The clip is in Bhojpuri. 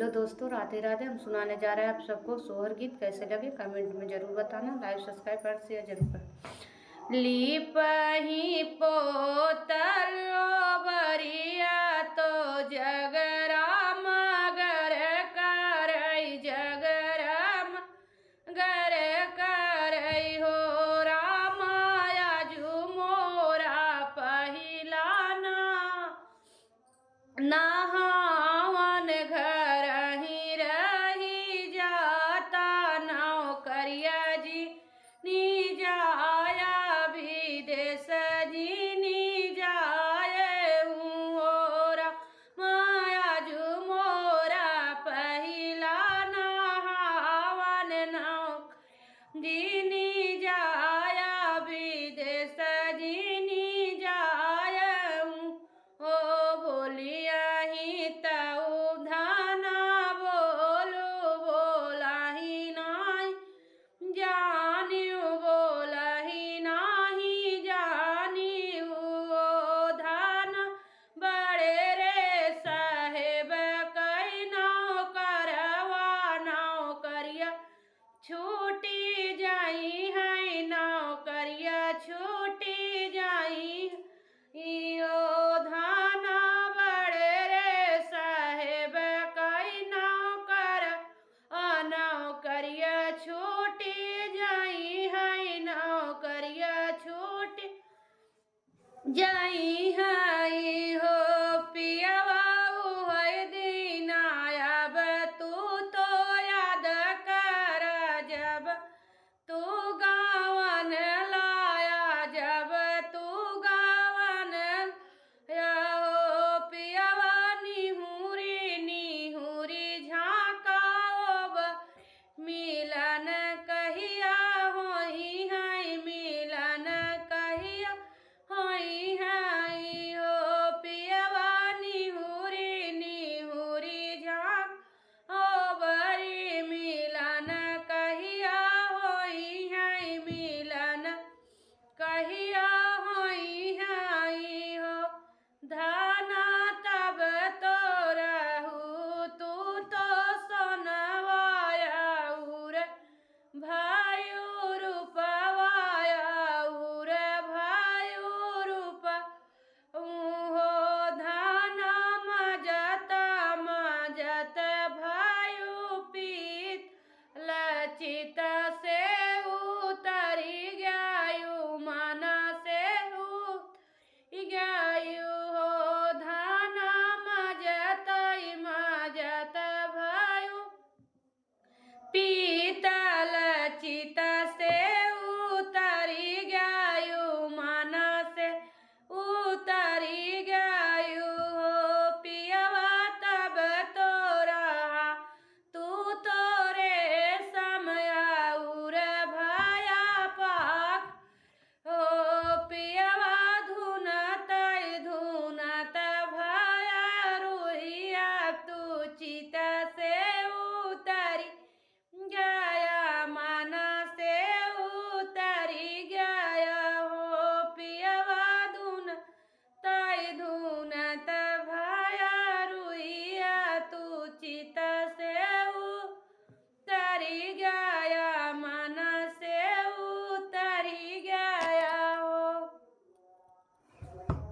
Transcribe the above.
हेलो दोस्तों, राधे राधे। हम सुनाने जा रहे हैं आप सबको सोहर गीत। कैसे लगे कमेंट में जरूर बताना। लाइक सब्सक्राइब और शेयर जरूर कर। लिपहि पोतल बरिया तो जगराम गर करई जगराम गर करई हो रामाया जू मोरा पहिलाना नहावन घर ही रही जाता नौकरिया जी नी जाया विदेश जी नी जाए ओरा माया जू मोरा पहिला नहावन नौक जी नी जाया विदेश जी नी जाए ओ बोलिया ही तऊ धाना बोलो बोलाही नाही जानियो बोलाही नाही जानियो धान बड़े रे साहेब कई नौकरवा नौकरिया छूटी जाई है नौकरिया छूटी जाई यो धाना बड़े रे साहेब कई नौकर नौकरिया छूटी जाई है नौकरिया छूटी जाई